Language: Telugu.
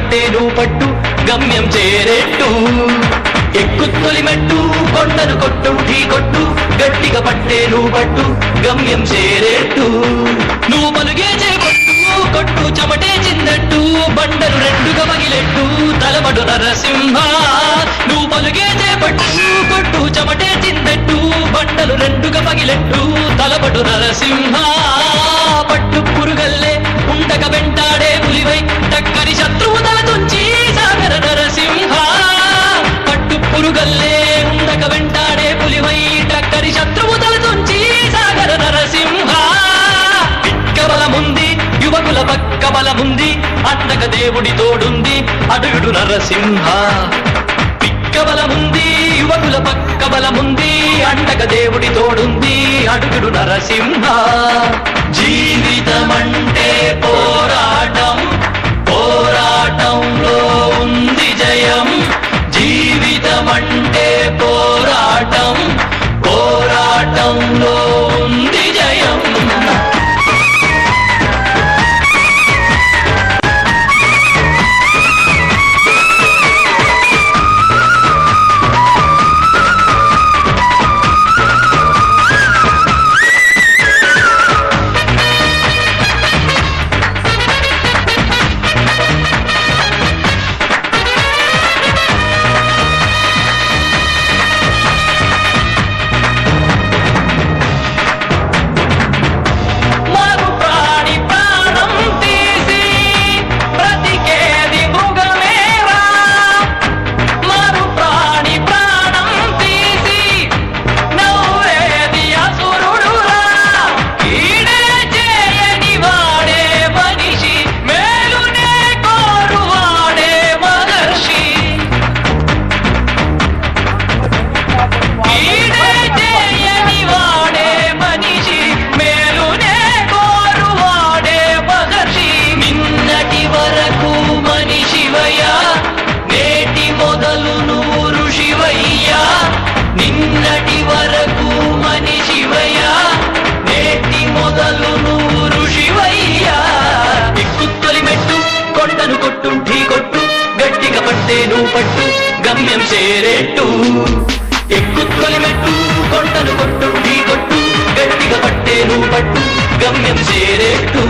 పట్టేను పట్టు గమ్యం చేరేట్టు ఎక్కు తొలి మెట్టు కొండను కొట్టు ఢీ కొట్టు గట్టిగా పట్టేను పట్టు గమ్యం చేరేట్టు నువ్వు పలుగే చేపట్టు కొట్టు చెమటే చిందట్టు బండలు రెండుగా పగిలెట్టు తలబడు నరసింహ నువ్వు పలుగే చేపట్టు కొట్టు చెమటే చిందట్టు బండలు రెండుగా పగిలెట్టు తలబడు నరసింహ పట్టు పురుగల్లే ఉండక వెంటాడే పులివై టక్కరి శత్రువు తల తుంచి సాగర నరసింహ పట్టు పురుగల్లే ఉండక వెంటాడే పులివై టక్కరి శత్రువు తల తుంచి సాగర నరసింహ పిక్క బలముంది యువకుల పక్క బలముంది అండక దేవుడి తోడుంది అడుగుడు నరసింహ పిక్క బలముంది యువకుల పక్క బలముంది అండక దేవుడి తోడుంది అడుగుడు నరసింహ జీవితమంటే పోరాటం పోరాటంలో ఉంది జయం జీవితమంటే పోరాటం పోరాటంలో ఉంది జయం నిన్నటి వరకు మనిషివయ్యా నేటి మొదలు నువ్వు ఋషివయ్యా ఎక్కు తొలి మెట్టు కొండను కొట్టు ఢీ కొట్టు గట్టిగా పట్టేను పట్టు గమ్యం చేరేట్టు ఎక్కు తొలి మెట్టు కొండను కొట్టు ఢీ కొట్టు గట్టిగా పట్టేను పట్టు గమ్యం చేరేట్టు